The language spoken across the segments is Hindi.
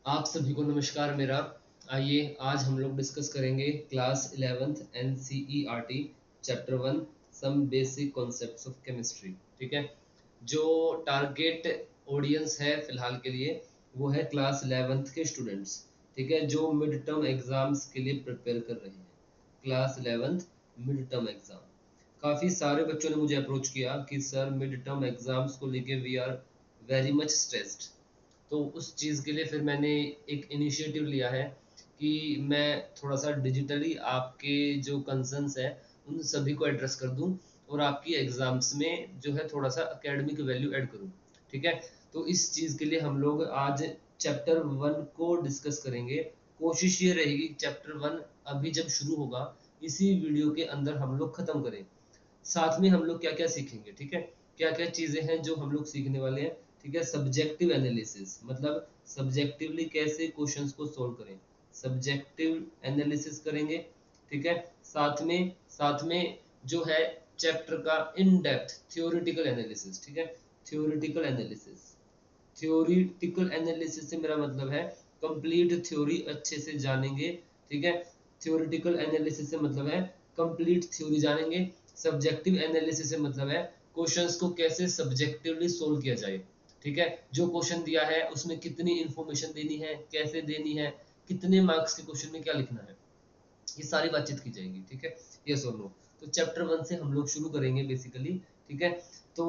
आप सभी को नमस्कार मेरा। आइए आज हम लोग डिस्कस करेंगे class 11th NCERT chapter 1 some basic concepts of chemistry. ठीक है, जो टारगेट ऑडियंस है फिलहाल के लिए वो है क्लास 11th के स्टूडेंट्स। ठीक है, जो मिड टर्म एग्जाम्स के लिए प्रिपेयर कर रहे हैं। Class 11th mid term exam, काफ़ी सारे बच्चों ने मुझे अप्रोच किया कि सर मिड टर्म एग्जाम्स को लेके we are very much stressed. तो उस चीज़ के लिए फिर मैंने एक इनिशिएटिव लिया है कि मैं थोड़ा सा डिजिटली आपके जो कंसर्न्स है उन सभी को एड्रेस कर दूं और आपकी एग्जाम्स में जो है थोड़ा सा एकेडमिक वैल्यू ऐड करूं। ठीक है, तो इस चीज़ के लिए हम लोग आज चैप्टर 1 को डिस्कस करेंगे। कोशिश ये रहेगी चैप्टर 1 अभी जब शुरू होगा इसी वीडियो के अंदर हम लोग खत्म करें। साथ में हम लोग क्या क्या सीखेंगे, ठीक है, क्या क्या चीजें हैं जो हम लोग सीखने वाले हैं। ठीक है, सब्जेक्टिव एनालिसिस मतलब सब्जेक्टिवली कैसे क्वेश्चंस को सोल्व करें, सब्जेक्टिव एनालिसिस करेंगे। ठीक है, साथ में जो है चैप्टर का इन डेप्थ थ्योरेटिकल एनालिसिस। ठीक है, थ्योरेटिकल एनालिसिस, थ्योरेटिकल एनालिसिस से मेरा मतलब है कंप्लीट थ्योरी अच्छे से जानेंगे। ठीक है, थ्योरेटिकल एनालिसिस से मतलब है कंप्लीट थ्योरी जानेंगे। सब्जेक्टिव एनालिसिस से मतलब है क्वेश्चंस को कैसे सब्जेक्टिवली सोल्व किया जाए। ठीक है, जो क्वेश्चन दिया है उसमें कितनी इंफॉर्मेशन देनी है, कैसे देनी है, कितने मार्क्स के क्वेश्चन में क्या लिखना है, ये सारी बातचीत की जाएगी। ठीक है, यस और नो। तो चैप्टर 1 से हम लोग शुरू करेंगे बेसिकली। ठीक है, तो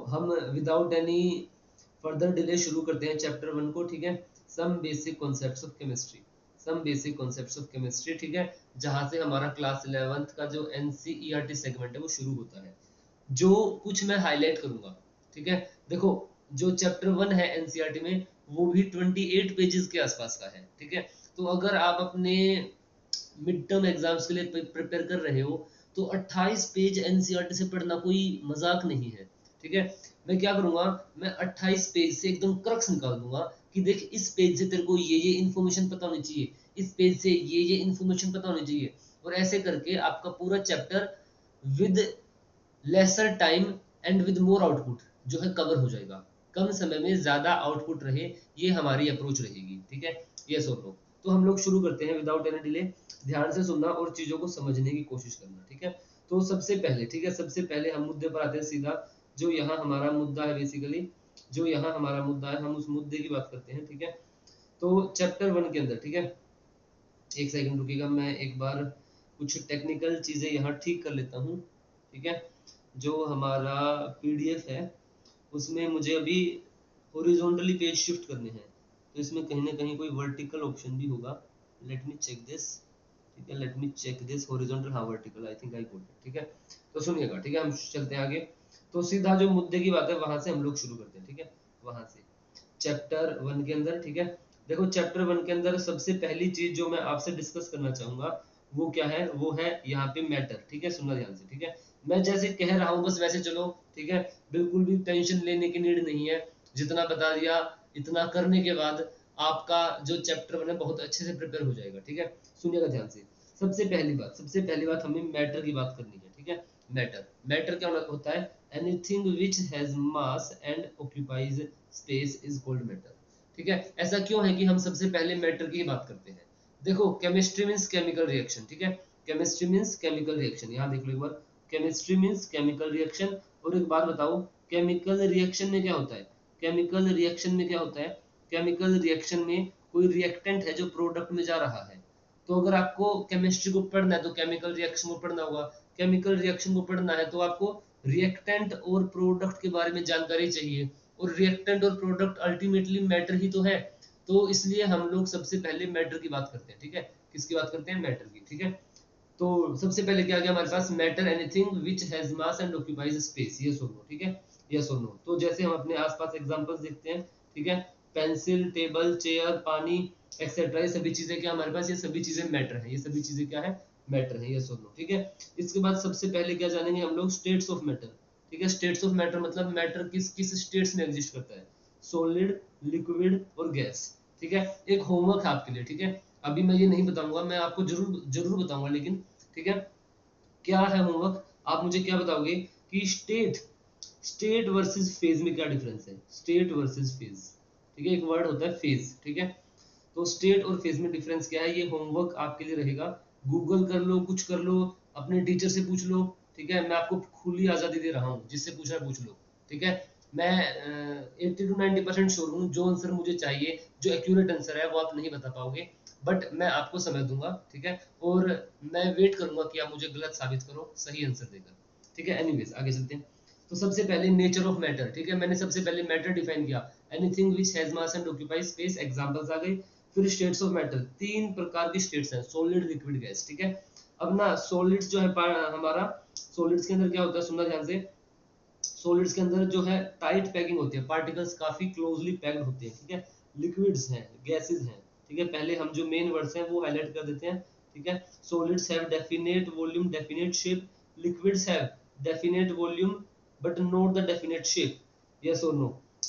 हम विदाउट एनी फर्दर डिले शुरू करते हैं चैप्टर 1 को। ठीक है, some basic concepts of chemistry, some basic concepts of chemistry. ठीक है, जहां से हमारा क्लास 11th का जो NCERT सेगमेंट है वो शुरू होता है। जो कुछ मैं हाईलाइट करूंगा, ठीक है, देखो जो चैप्टर 1 है एनसीईआरटी में वो भी 28 पेजेस के आसपास का है। ठीक है, तो अगर आप अपने मिड टर्म एग्जाम्स के लिए प्रिपेयर कर रहे हो तो 28 पेज एनसीईआरटी से पढ़ना कोई मजाक नहीं है। ठीक है, मैं क्या करूंगा, मैं 28 पेज से एकदम क्रक्स निकाल दूंगा कि देख इस पेज से तेरे को ये इन्फॉर्मेशन पता होनी चाहिए, इस पेज से ये इन्फॉर्मेशन पता होनी चाहिए, और ऐसे करके आपका पूरा chapter with lesser time and with more output जो है कवर हो जाएगा। कम समय में ज्यादा आउटपुट रहे, ये हमारी अप्रोच रहेगी। ठीक है, यस और नो। तो हम लोग शुरू करते हैं विदाउट एनी डिले। ध्यान से सुनना और चीजों को समझने की कोशिश करना। ठीक है, तो सबसे पहले, ठीक है, सबसे पहले हम मुद्दे पर आते हैं सीधा। जो यहाँ हमारा मुद्दा है बेसिकली, जो यहाँ हमारा मुद्दा है हम उस मुद्दे की बात करते हैं। ठीक है, तो चैप्टर 1 के अंदर, ठीक है, एक सेकंड रुकिएगा, मैं एक बार कुछ टेक्निकल चीजें यहाँ ठीक कर लेता हूँ। ठीक है, जो हमारा पीडीएफ है उसमें मुझे अभी हॉरिजॉन्टली पेज शिफ्ट करने हैं, तो इसमें कहीं ना कहीं कोई वर्टिकल ऑप्शन भी होगा। Let me check this. ठीक है, let me check this horizontal, हाँ vertical, I think I got it. ठीक है, तो सुनिएगा। ठीक है, हम चलते हैं आगे। तो सीधा जो मुद्दे की बात है वहां से हम लोग शुरू करते हैं। ठीक है, वहां से चैप्टर 1 के अंदर। ठीक है, देखो चैप्टर 1 के अंदर सबसे पहली चीज जो मैं आपसे डिस्कस करना चाहूंगा वो क्या है, वो है यहाँ पे मैटर। ठीक है, सुनना ध्यान से। ठीक है, मैं जैसे कह रहा हूँ बस वैसे चलो। ठीक है, बिल्कुल भी टेंशन लेने की नीड नहीं है। जितना बता दिया इतना करने के बाद आपका जो चैप्टर 1 है बहुत अच्छे से प्रिपेयर हो जाएगा। ठीक है, सुनिएगा ध्यान से। सबसे पहली बात हमें मैटर की बात करनी है। ठीक है, मैटर, मैटर क्या होता है, anything which has mass and occupies space is called matter. ठीक है, ऐसा क्यों है कि हम सबसे पहले मैटर की बात करते हैं। देखो केमिस्ट्री मींस केमिकल रिएक्शन। ठीक है, केमिस्ट्री मींस केमिकल रिएक्शन, यहाँ देख लो एक बार, केमिस्ट्री मींस केमिकल रिएक्शन। और एक बात बताओ, केमिकल रिएक्शन में क्या होता है, केमिकल रिएक्शन में क्या होता है, केमिकल रिएक्शन में कोई रिएक्टेंट है जो प्रोडक्ट में जा रहा है। तो अगर आपको केमिस्ट्री को पढ़ना है तो केमिकल रिएक्शन को पढ़ना होगा। केमिकल रिएक्शन को पढ़ना है तो आपको रिएक्टेंट और प्रोडक्ट के बारे में जानकारी चाहिए, और रिएक्टेंट और प्रोडक्ट अल्टीमेटली मैटर ही तो है। तो इसलिए हम लोग सबसे पहले मैटर की बात करते हैं। ठीक है, किसकी बात करते हैं, मैटर की। ठीक है, तो सबसे पहले क्या आ गया हमारे पास, matter anything which has mass and occupies space, yes और नो। ठीक है, यस और नो। तो जैसे हम अपने आसपास एग्जांपल्स देखते हैं। ठीक है, पेंसिल, टेबल, चेयर, पानी, एक्सेट्रा, ये सभी चीजें क्या हमारे पास, ये सभी चीजें मैटर है, ये सभी चीजें क्या है, मैटर है, यस और नो। ठीक है, इसके बाद सबसे पहले क्या जानेंगे हम लोग, स्टेट्स ऑफ मैटर। ठीक है, स्टेट्स ऑफ मैटर मतलब मैटर किस किस स्टेट्स में एग्जिस्ट करता है, सॉलिड, लिक्विड और गैस। ठीक है, एक होमवर्क है आपके लिए। ठीक है, अभी मैं ये नहीं बताऊंगा, मैं आपको जरूर जरूर बताऊंगा, लेकिन ठीक है, क्या है होमवर्क, आप मुझे क्या बताओगे कि स्टेट, स्टेट वर्सेस फेज में क्या डिफरेंस है, स्टेट वर्सेस फेज। ठीक है, एक वर्ड होता है फेज। ठीक है, तो स्टेट और फेज में डिफरेंस क्या है, ये होमवर्क आपके लिए रहेगा। गूगल कर लो, कुछ कर लो, अपने टीचर से पूछ लो, ठीक है। मैं आपको खुली आज़ादी दे रहा हूँ, जिससे पूछना पूछ लो, ठीक है। मैं 80 to 90% श्योर हूँ जो आंसर मुझे चाहिए, जो एक्यूरेट आंसर है, वो आप नहीं बता पाओगे, बट मैं आपको समय दूंगा, ठीक है। और मैं वेट करूंगा कि आप मुझे गलत साबित करो सही आंसर देकर, ठीक है। एनीवेज आगे चलते हैं। तो सबसे पहले नेचर ऑफ मैटर, ठीक है। मैंने सबसे पहले मैटर डिफाइन किया, anything which has mass and occupies space, examples आ गए। फिर स्टेट्स ऑफ मैटर, तीन प्रकार की स्टेट्स हैं, सॉलिड, लिक्विड, गैस, ठीक है। अब ना सॉलिड्स जो है हमारा, सॉलिड्स के अंदर क्या होता है, सुनना ध्यान से। सॉलिड्स के अंदर जो है टाइट पैकिंग होती है, पार्टिकल्स काफी क्लोजली पैक्ड होते हैं, ठीक है। लिक्विड्स हैं, गैसेस हैं, ठीक है। पहले हम जो मेन वर्ड्स हैं वो हाईलाइट कर देते हैं, ठीक है। Solids have definite volume, definite shape. Liquids have definite volume but not the definite shape, yes और नो,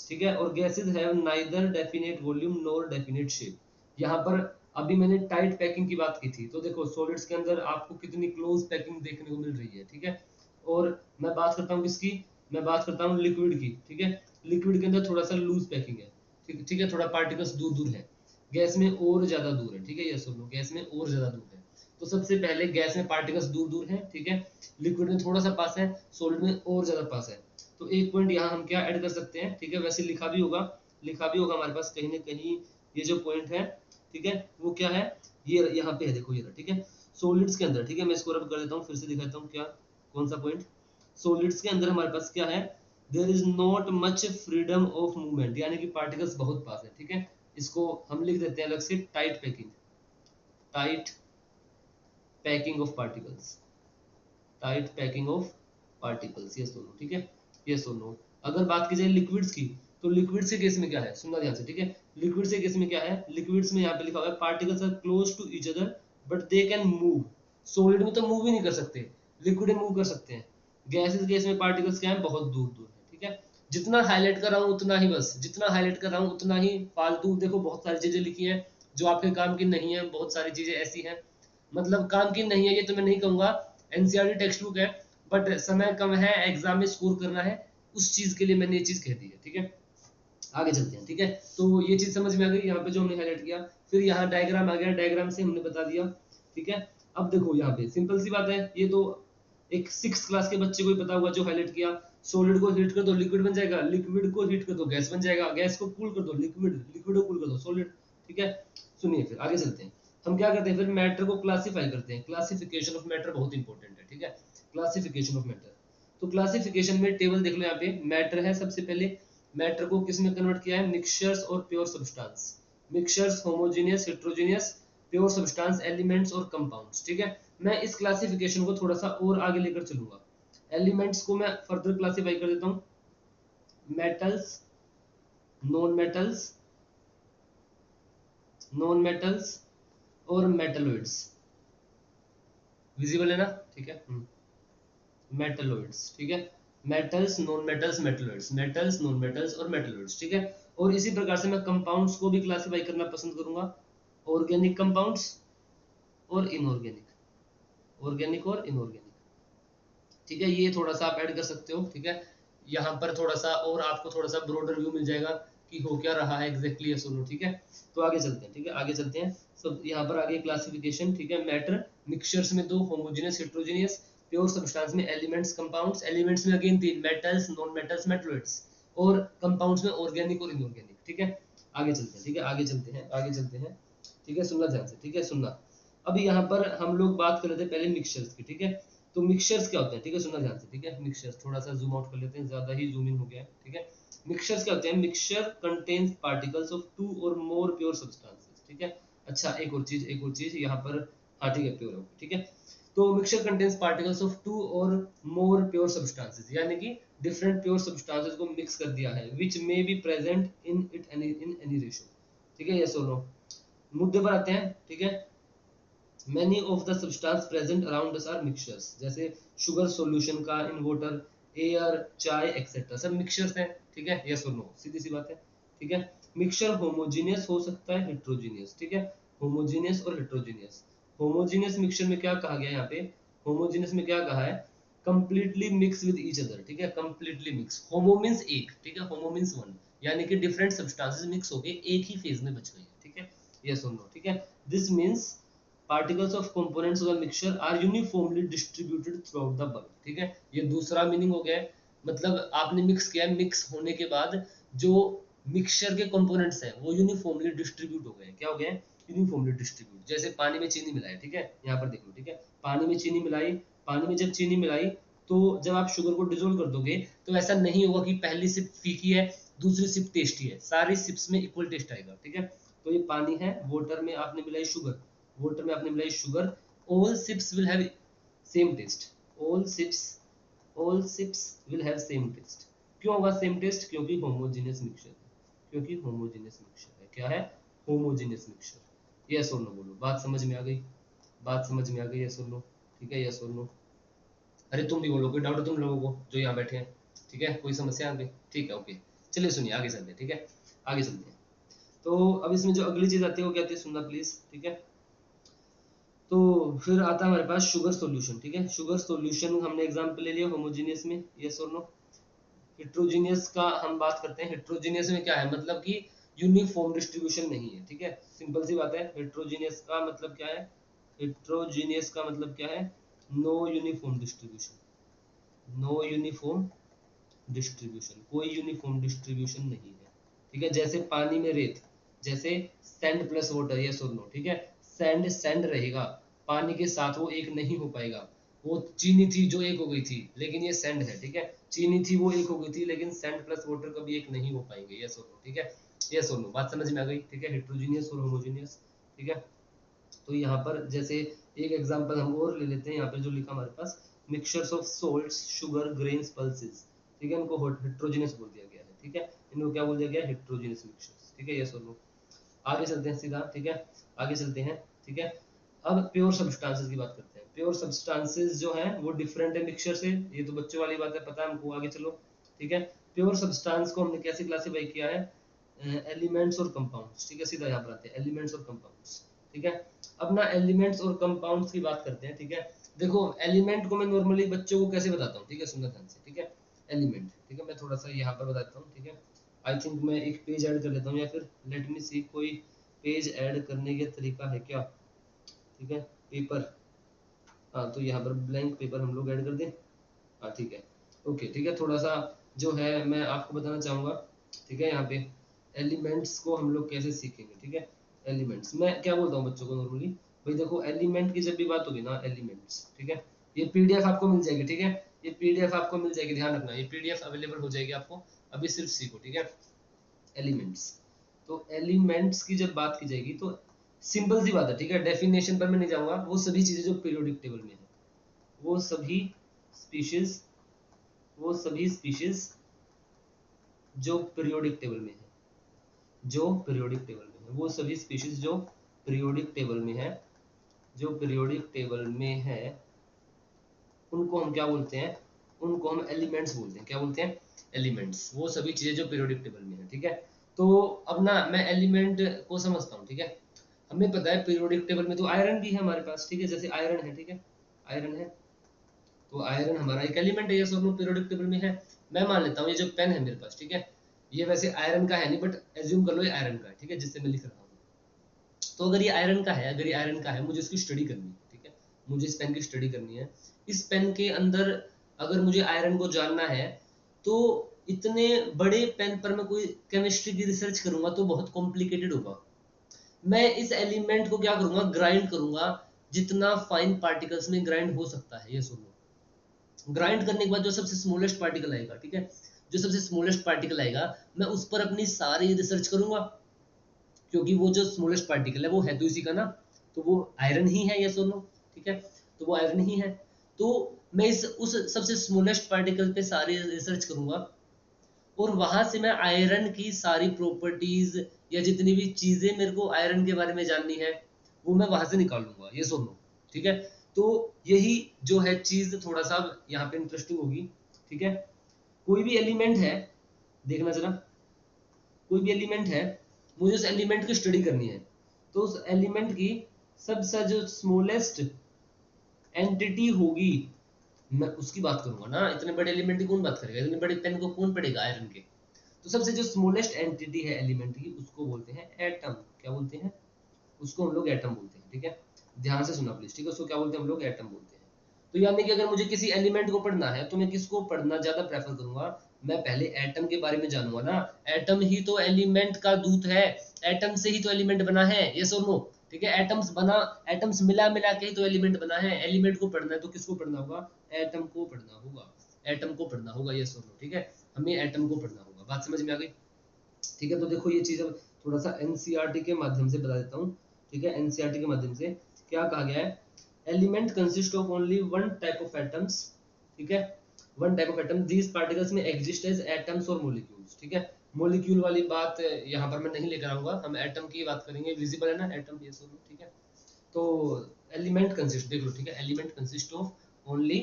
ठीक है। और gases have neither definite volume nor definite shape. यहाँ पर अभी मैंने टाइट पैकिंग की बात की थी, तो देखो सॉलिड्स के अंदर आपको कितनी क्लोज पैकिंग देखने को मिल रही है, ठीक है। और मैं बात करता हूँ किसकी, मैं बात करता हूँ लिक्विड की, ठीक है। लिक्विड के अंदर थोड़ा सा लूज पैकिंग है, ठीक है, थोड़ा पार्टिकल्स दूर दूर है। गैस में और ज्यादा दूर है, ठीक है, ये सुन लो, गैस में और ज्यादा दूर है। तो सबसे पहले गैस में पार्टिकल्स दूर दूर है, ठीक है। लिक्विड में थोड़ा सा पास है, सॉलिड में और ज्यादा पास है। तो एक पॉइंट यहाँ हम क्या ऐड कर सकते हैं, ठीक है। वैसे लिखा भी होगा, लिखा भी होगा हमारे पास कहीं ना कहीं, ये जो पॉइंट है, ठीक है, वो क्या है, ये यहाँ पे है, देखो ये, ठीक है। सॉलिड्स के अंदर, ठीक है, मैं इसको रब कर देता हूँ, फिर से दिखाता हूँ क्या, कौन सा पॉइंट। सॉलिड्स के अंदर हमारे पास क्या है, there is not much freedom of movement, यानी कि पार्टिकल्स बहुत पास है, ठीक है। इसको हम लिख देते हैं अलग से, tight packing, tight packing of particles, tight packing of particles, ये सुनो, ठीक है, ये सुनो। अगर बात की जाए लिक्विड्स की, तो लिक्विड से केस में क्या है, सुनना ध्यान से, ठीक है। लिक्विड से केस में क्या है, लिक्विड्स में यहाँ पे लिखा हुआ है particles are close to each other but they can move. Solid में तो मूव ही नहीं कर सकते, लिक्विड में मूव कर सकते हैं। गैसेस केस में पार्टिकल्स क्या है, बहुत दूर दूर है, ठीक है। जितना हाईलाइट कर रहा हूँ उतना ही, बस जितना हाईलाइट कर रहा हूँ उतना ही फालतू, देखो बहुत सारी चीजें लिखी हैं जो आपके काम की नहीं है, बहुत सारी चीजें ऐसी हैं, मतलब काम की नहीं है ये तो मैं नहीं कहूंगा, एनसीईआरटी टेक्स्ट बुक है, बट समय कम है, एग्जाम में स्कोर करना है, उस चीज के लिए मैंने ये चीज कह दी है, ठीक है। आगे चलते हैं, ठीक है। तो ये चीज समझ में आ गई यहाँ पे जो हमने हाईलाइट किया। फिर यहाँ डायग्राम आ गया, डायग्राम से हमने बता दिया, ठीक है। अब देखो यहाँ पे सिंपल सी बात है, ये तो एक 6th क्लास के बच्चे को ही पता होगा जो हाईलाइट किया। सॉलिड को हीट कर दो लिक्विड बन जाएगा, लिक्विड को हीट कर दो गैस बन जाएगा, गैस को कूल कर दो लिक्विड, लिक्विड को कूल कर दो सॉलिड, ठीक है। सुनिए फिर आगे चलते हैं, हम क्या करते हैं, फिर मैटर को क्लासिफाई करते हैं। क्लासिफिकेशन ऑफ मैटर बहुत इंपॉर्टेंट है, ठीक है। क्लासिफिकेशन ऑफ मैटर, तो क्लासिफिकेशन में टेबल देख लो, यहाँ पे मैटर है सबसे पहले। मैटर को किस में कन्वर्ट किया है, मिक्सचर्स और pure substance. Mixtures, homogeneous, heterogeneous, pure substance, elements और कंपाउंड्स, ठीक है। मैं इस क्लासिफिकेशन को थोड़ा सा और आगे लेकर चलूंगा। एलिमेंट्स को मैं फर्दर क्लासिफाई कर देता हूं, metals, non metals, non metals और मेटलॉइड्स। विजिबल है ना, ठीक है। मेटलॉइड्स, ठीक है। Metals, non metals, metalloids, metals, non metals और मेटलॉइड्स, ठीक है। और इसी प्रकार से मैं कंपाउंड्स को भी क्लासिफाई करना पसंद करूंगा, ऑर्गेनिक कंपाउंड्स और इनऑर्गेनिक, ऑर्गेनिक और इनऑर्गेनिक, ठीक है। ये थोड़ा सा आप ऐड कर सकते हो, ठीक है। यहाँ पर थोड़ा सा और आपको थोड़ा सा ब्रॉडर व्यू मिल जाएगा कि हो क्या रहा है एग्जैक्टली, ये सुनो, ठीक है। तो आगे चलते हैं, ठीक है, आगे चलते हैं। सब यहाँ पर आगे क्लासिफिकेशन, ठीक है। मैटर, मिक्सचर्स में 2, होमोजेनियस, हेटेरोजेनियस, प्योर सब्सटेंस में एलिमेंट्स, कंपाउंड्स, एलिमेंट्स में again 3, metals, non metals, metalloids, और कंपाउंड्स में ऑर्गेनिक और इनऑर्गेनिक, ठीक है। आगे चलते हैं, ठीक है, आगे चलते हैं, आगे चलते हैं, ठीक है, सुनना ध्यान से, ठीक है, सुनना। अभी यहाँ पर हम लोग बात कर रहे थे पहले मिक्सचर्स की, ठीक है। तो मिक्सचर्स क्या होते हैं, ठीक है, सुनना ध्यान से, ठीक है। मिक्सचर्स थोड़ा सा जूम आउट कर लेते हैं, ज्यादा ही जूमिंग हो गया है, ठीक है। मिक्सचर्स क्या होते हैं, मिक्सचर कंटेन्स पार्टिकल्स ऑफ 2 और मोर प्योर सब्सटेंसेस, ठीक है। अच्छा एक और चीज, एक और चीज यहाँ पर, हाँ ठीक है, प्योर, ठीक है। तो मिक्सचर कंटेन्स पार्टिकल्स ऑफ 2 और मोर प्योर सब्सटेंसेस, यानी कि डिफरेंट प्योर सब्सटेंसेस को मिक्स कर दिया है, which may be present in it in any ratio, ठीक है, यस और नो। मुद्दे पर आते हैं, ठीक है। many of the substance present around us are mixtures, जैसे शुगर सॉल्यूशन का इन वाटर, एयर, चाय एक्सेट्रा, सब मिक्सचर्स हैं, ठीक है, यस और नो, सीधी सी बात है, ठीक है। मिक्सचर होमोजेनियस हो सकता है, हेटेरोजेनियस, ठीक है, होमोजेनियस और हेटेरोजेनियस। होमोजेनियस मिक्सचर में क्या कहा गया है यहाँ पे, होमोजेनियस में क्या कहा है, completely mix with each other, ठीक है, कंप्लीटली मिक्स। होमो मींस एक, ठीक है, होमो मींस वन, यानी कि डिफरेंट सब्सटेंसेस मिक्स होके एक ही फेज में बच गई है, ठीक है। यस और नो, ठीक है। This means particles of components of the mixture are uniformly distributed throughout the bulb, ठीक है। ये दूसरा मीनिंग हो गया है, मतलब आपने मिक्स किया, मिक्स होने के बाद जो मिक्सचर के कंपोनेंट्स हैं वो यूनिफॉर्मली डिस्ट्रीब्यूट हो गए। क्या हो गए? Uniformly distribute. जैसे पानी में चीनी मिलाई, ठीक है, यहाँ पर देख लो, ठीक है, पानी में चीनी मिलाई, पानी में जब चीनी मिलाई तो जब आप शुगर को डिजोल्व कर दोगे तो ऐसा नहीं होगा कि पहली सिप फीकी है दूसरी सिप टेस्टी है, सारी सिप्स में इक्वल टेस्ट आएगा, ठीक है। तो ये पानी है, वाटर में आपने मिलाई शुगर, वाटर में आपने मिलाई sugar, all sips will have same taste, all sips all sips will have same taste। क्यों होगा सेम टेस्ट? क्योंकि होमोजेनियस मिक्सचर है, क्योंकि होमोजेनियस मिक्सचर है। क्या है? Homogeneous mixture. यस और नो बोलो, बात समझ में आ गई? बात समझ में आ गई? यस और नो, ठीक है, यस और नो। अरे तुम भी बोलो, कोई डाउट है तुम लोगों को जो यहाँ बैठे हैं? ठीक है, कोई समस्या आ गई? ठीक है, ओके, चलिए सुनिए, आगे चलते हैं, ठीक है, आगे चलते हैं। तो अब इसमें जो अगली चीज आती है वो क्या आती है, सुनना प्लीज, ठीक है। तो फिर आता है हमारे पास शुगर सॉल्यूशन, ठीक है। शुगर सॉल्यूशन हमने एग्जांपल ले लिया होमोजेनियस में, यस और नो। हेट्रोजीनियस का हम बात करते हैं। हेट्रोजीनियस में क्या है, मतलब कि यूनिफॉर्म डिस्ट्रीब्यूशन नहीं है, ठीक है, सिंपल सी बात है। हेट्रोजीनियस का मतलब क्या है? हेट्रोजीनियस का मतलब क्या है? No uniform distribution, no uniform distribution, कोई यूनिफॉर्म डिस्ट्रीब्यूशन नहीं है, ठीक है। जैसे पानी में रेत, जैसे सैंड प्लस वाटर, यस और नो, ठीक है। सैंड सैंड रहेगा, पानी के साथ वो एक नहीं हो पाएगा। वो चीनी थी जो एक हो गई थी, लेकिन ये सैंड है, ठीक है। चीनी थी वो एक हो गई थी, लेकिन सैंड प्लस वाटर कभी एक नहीं हो पाएंगे, यस और नो, ठीक है। यस और नो, बात समझ में आ गई, ठीक है। हेट्रोजीनियस और होमोजीनियस, ठीक है। तो यहाँ पर जैसे एक एग्जांपल हम और ले लेते हैं, यहाँ पर जो लिखा हमारे पास, mixtures of salts, sugar, grains, pulses, ठीक है, इनको हेट्रोजीनियस बोल दिया गया है, ठीक है। इनको क्या बोल दिया गया? हेट्रोजीनियस मिक्सचर्स, ठीक है, यस और नो। आगे चलते हैं सीधा, ठीक है, आगे चलते हैं, ठीक है। अब प्योर सब्सटेंसेस की बात करते हैं। प्योर सब्सटेंसेस जो है वो डिफरेंट है मिक्सचर से, ये तो बच्चों वाली बात है, पता है हमको। आगे चलो, ठीक है। प्योर सब्सटेंस को हमने कैसे क्लासिफाई किया है? एलिमेंट्स और कंपाउंड्स, ठीक है, सीधा यहाँ पर आते हैं, एलिमेंट्स और कंपाउंड्स, ठीक है। अब ना एलिमेंट्स और कंपाउंड्स की बात करते हैं, ठीक है। देखो एलिमेंट को मैं नॉर्मली बच्चों को कैसे बताता हूँ, ठीक है, सुनना ध्यान से, ठीक है। एलिमेंट, ठीक है, मैं थोड़ा सा यहाँ पर बताता हूँ, ठीक है। आई थिंक मैं एक पेज ऐड कर लेता हूँ, या फिर लेट मी सी, कोई पेज ऐड करने का तरीका है क्या? ठीक है, पेपर, हाँ, तो यहाँ पर ब्लैंक पेपर हम लोग ऐड कर दें, हाँ ठीक है, ओके, ठीक है। थोड़ा सा जो है मैं आपको बताना चाहूँगा, ठीक है, यहाँ पे एलिमेंट्स को हम लोग कैसे सीखेंगे, ठीक है। एलिमेंट्स मैं क्या बोलता हूँ बच्चों को नॉर्मली, भाई देखो एलिमेंट की जब भी बात होगी ना, एलिमेंट्स, ठीक है, ये पीडीएफ आपको मिल जाएगी, ठीक है, ये पीडीएफ आपको मिल जाएगी, ध्यान रखना, ये पीडीएफ अवेलेबल हो जाएगी आपको, अभी सिर्फ सीखो, ठीक है। एलिमेंट्स, तो एलिमेंट्स की जब बात की जाएगी तो सिंपल सी बात है, ठीक है, डेफिनेशन पर मैं नहीं जाऊंगा, वो सभी चीजें जो पीरियोडिक टेबल में है, वो सभी स्पीशीज, वो सभी स्पीशीज जो पीरियोडिक टेबल में है, जो पीरियोडिक टेबल में है, वो सभी स्पीशीज जो पीरियोडिक टेबल में है, जो पीरियोडिक टेबल में है, उनको हम क्या बोलते हैं? उनको हम एलिमेंट्स बोलते हैं। क्या बोलते हैं? एलिमेंट्स, वो सभी चीजें जो पीरियोडिक टेबल में है, ठीक है। तो अब ना मैं एलिमेंट को समझता हूँ, ठीक है। हमें पता है पीरियोडिक टेबल में तो आयरन भी है हमारे पास, ठीक है, जैसे आयरन है, ठीक है, आयरन है, तो आयरन हमारा एक एलिमेंट है, ये सब लोग पीरियोडिक टेबल में है। मैं मान लेता हूँ ये जो पेन है मेरे पास, ठीक है, ये वैसे आयरन का है नहीं, बट एज्यूम कर लो ये आयरन का है, ठीक है, जिससे मैं लिख रहा हूँ। तो अगर ये आयरन का है, अगर ये आयरन का है, मुझे इसकी स्टडी करनी है, ठीक है, मुझे इस पेन की स्टडी करनी है। इस पेन के अंदर अगर मुझे आयरन को जानना है, तो इतने बड़े पेन पर मैं कोई केमिस्ट्री की रिसर्च करूंगा तो बहुत कॉम्प्लिकेटेड होगा। मैं इस एलिमेंट को क्या करूंगा? ग्राइंड करूंगा, जितना फाइन पार्टिकल्स में ग्राइंड हो सकता है, ये सुनो। ग्राइंड करने के बाद जो सबसे स्मॉलेस्ट पार्टिकल आएगा, ठीक है, जो सबसे स्मॉलेस्ट पार्टिकल आएगा, मैं उस पर अपनी सारी रिसर्च करूंगा, क्योंकि वो जो स्मॉलेस्ट पार्टिकल है वो है तो इसी का ना, तो वो आयरन ही है, यस और नो, ठीक है, तो वो आयरन ही है। तो मैं इस उस सबसे स्मॉलेस्ट पार्टिकल पे सारी रिसर्च करूंगा, और वहां से मैं आयरन की सारी प्रॉपर्टीज या जितनी भी चीजें मेरे को आयरन के बारे में जाननी है, वो मैं वहां से निकालूंगा, ये सुन लो, ठीक है। तो यही जो है चीज थोड़ा सा यहाँ पे इंटरेस्टिंग होगी, ठीक है। कोई भी एलिमेंट है, देखना जरा, कोई भी एलिमेंट है, मुझे उस एलिमेंट की स्टडी करनी है, तो उस एलिमेंट की सबसे जो स्मॉलेस्ट एंटिटी होगी, मैं उसकी बात करूंगा ना। इतने बड़े एलिमेंट की कौन बात करेगा? इतने बड़े पेन को कौन पढ़ेगा आयरन के? तो सबसे जो स्मॉलेस्ट एंटिटी है एलिमेंट की, उसको बोलते हैं एटम। क्या बोलते हैं? उसको हम लोग एटम बोलते हैं। ठीक है, ध्यान से सुनना प्लीज। ठीक है, उसको क्या बोलते हैं हम लोग? एटम बोलते हैं। तो यानी कि अगर मुझे किसी एलिमेंट को पढ़ना है तो मैं किसको पढ़ना ज्यादा प्रेफर करूंगा? मैं पहले एटम के बारे में जानूंगा ना। एटम ही तो एलिमेंट का दूत है, एटम से ही तो एलिमेंट बना है, यस और नो? ठीक है, एटम्स बना, एटम्स मिला मिला के ही तो एलिमेंट बना है। एलिमेंट को पढ़ना है तो किसको पढ़ना होगा? एटम को पढ़ना होगा, एटम को पढ़ना होगा, यस और नो? ठीक है, हमें एटम को पढ़ना होगा। बात समझ में आ गई? ठीक है, तो देखो ये चीज अब थोड़ा सा एनसीईआरटी के माध्यम से बता देता हूँ। ठीक है, एनसीईआरटी के माध्यम से क्या कहा गया है? Element consist of only one type of atoms. ठीक है, one type of atom, these particles में एग्जिस्ट एज एटम्स और मॉलिक्यूल्स। ठीक है, मॉलिक्यूल वाली बात यहाँ पर मैं नहीं लेकर आऊंगा, हम एटम की बात करेंगे। विजिबल है ना एटम? यस और नो? ठीक है, तो एलिमेंट कंसिस्ट, देख लो। ठीक है, element consist of only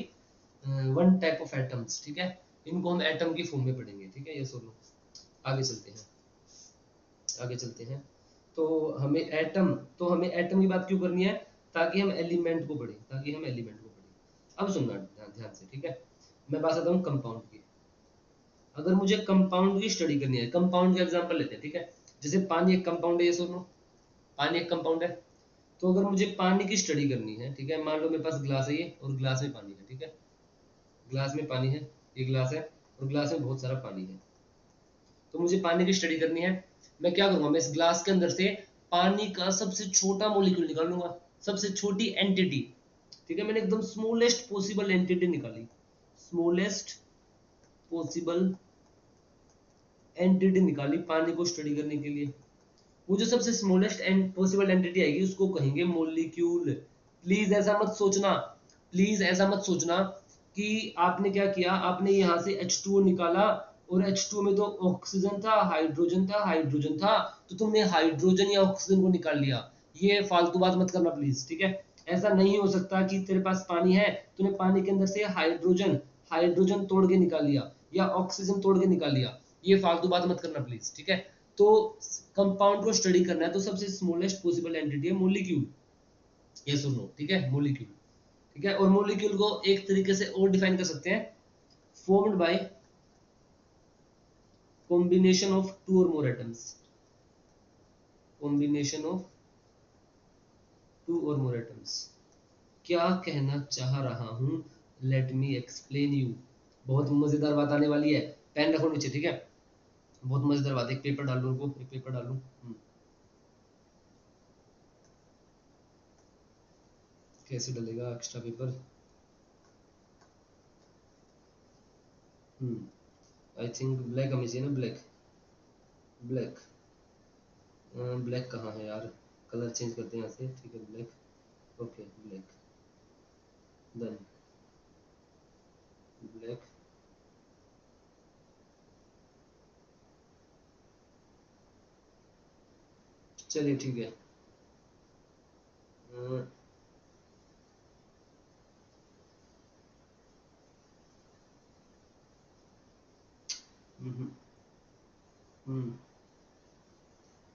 one type of atoms. ठीक है, इनको हम एटम की फॉर्म में पढ़ेंगे। ठीक है, यस और नो? आगे चलते हैं, आगे चलते हैं। तो हमें एटम, तो हमें एटम की बात क्यों करनी है? ताकि हम एलिमेंट को पढ़ें, ताकि हम एलिमेंट को पढ़ें। अब सुनना ध्यान ध्यान से। ठीक है, मैं बात करता हूँ कंपाउंड की। अगर मुझे कंपाउंड की स्टडी करनी है, कंपाउंड का एग्जांपल लेते हैं। ठीक है, जैसे पानी एक कंपाउंड है, ये सुनो, पानी एक कंपाउंड है। तो अगर मुझे पानी की स्टडी करनी है, ठीक है, मान लो मेरे पास ग्लास है ये, और ग्लास में पानी है। ठीक है, ग्लास में पानी है, ये ग्लास है, और ग्लास में बहुत सारा पानी है। तो मुझे पानी की स्टडी करनी है, मैं क्या करूंगा? मैं इस ग्लास के अंदर से पानी का सबसे छोटा मॉलिक्यूल निकाल लूंगा, सबसे छोटी एंटिटी। ठीक है, मैंने एकदम स्मॉलेस्ट पॉसिबल एंटिटी निकाली, स्मॉलेस्ट पॉसिबल एंटिटी निकाली पानी को स्टडी करने के लिए। वो जो सबसे स्मॉलेस्ट एंड पॉसिबल एंटिटी आएगी उसको कहेंगे मॉलिक्यूल। प्लीज ऐसा मत सोचना, प्लीज ऐसा मत सोचना कि आपने क्या किया, आपने यहाँ से H2O निकाला और H2O में तो ऑक्सीजन था, हाइड्रोजन था, हाइड्रोजन था, तो तुमने हाइड्रोजन या ऑक्सीजन को निकाल लिया। ये फालतू बात मत करना प्लीज। ठीक है, ऐसा नहीं हो सकता कि तेरे पास पानी है, तूने पानी के अंदर से हाइड्रोजन हाइड्रोजन तोड़ के निकाल लिया या ऑक्सीजन तोड़ के निकाल लिया। ये फालतू बात मत करना प्लीज। ठीक है, तो कंपाउंड को स्टडी करना है तो सबसे स्मॉलेस्ट पॉसिबल एंटिटी है मॉलिक्यूल, ये सुन लो। ठीक है, मॉलिक्यूल। ठीक है, और मॉलिक्यूल को एक तरीके से और डिफाइन कर सकते हैं, formed by combination of two or more atoms, combination of two or more atoms. क्या कहना चाह रहा हूं? Let me explain you. बहुत मजेदार बात आने वाली है, पेन रखो नीचे। ठीक है, बहुत मजेदार बात। एक पेपर डाल लूं, एक पेपर डाल लूं। कैसे डलेगा extra paper? I think black हमें चाहिए ना, ब्लैक। ब्लैक, ब्लैक कहाँ है यार? कलर चेंज करते हैं यहाँ से। ठीक है, black, okay black, done, black. चलिए ठीक है। Uh,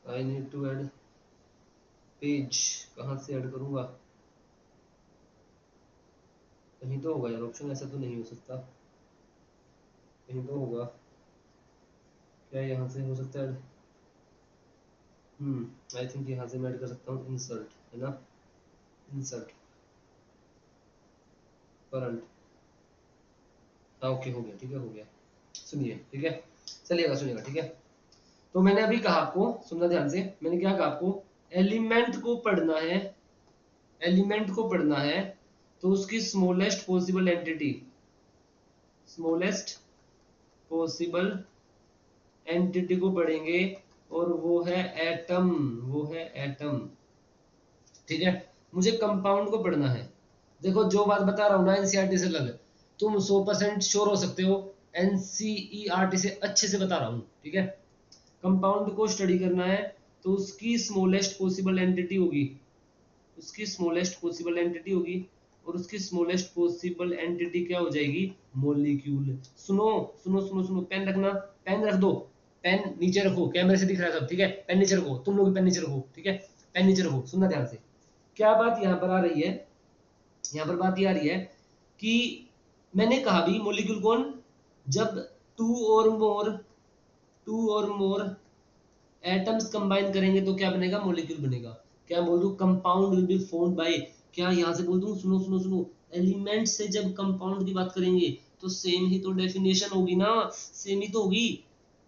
I need to add page. कहाँ से ऐड करूँगा? कहीं तो होगा यार ऑप्शन, ऐसा तो नहीं हो सकता, कहीं तो होगा। क्या यहाँ से हो सकता है? आई थिंक यहाँ से मैं ऐड कर सकता हूँ, इंसर्ट, है ना? Insert current. हाँ ओके, हो गया। ठीक है, हो गया। सुनिए, ठीक है, चलिएगा, सुनिएगा। ठीक है, तो मैंने अभी कहा आपको, सुनना ध्यान से, मैंने क्या कहा आपको? एलिमेंट को पढ़ना है, एलिमेंट को पढ़ना है तो उसकी smallest possible entity, smallest possible entity को पढ़ेंगे, और वो है एटम, वो है एटम। ठीक है, मुझे कंपाउंड को पढ़ना है। देखो जो बात बता रहा हूँ ना एनसीईआरटी से अलग, तुम 100% श्योर हो सकते हो, एनसीईआरटी से अच्छे से बता रहा हूँ। ठीक है, कंपाउंड को स्टडी करना है तो उसकी स्मॉलेस्ट पॉसिबल एंटिटी होगी, उसकी स्मॉलेस्ट पॉसिबल एंटिटी होगी, और उसकी स्मॉलेस्ट पॉसिबल एंटिटी क्या हो जाएगी? मॉलिक्यूल। सुनो सुनो सुनो सुनो, पेन रखना, पेन रख दो, पेन नीचे रखो, कैमरे से दिख रहा है सब। ठीक है, पेन नीचे रखो, तुम लोग पेन नीचे रखो। ठीक है, पेन नीचे रखो, सुनना ध्यान से। क्या बात यहाँ पर आ रही है? यहाँ पर बात ये आ रही है कि मैंने कहा भी मॉलिक्यूल कौन? जब to or more, to or more atoms combine करेंगे तो क्या बनेगा? मॉलिक्यूल बनेगा। क्या बोल दूं, compound will be formed by, क्या यहाँ से बोल दूं, सुनो सुनो सुनो, एलिमेंट से जब कंपाउंड की बात करेंगे तो सेम ही तो डेफिनेशन होगी ना, सेम ही तो होगी।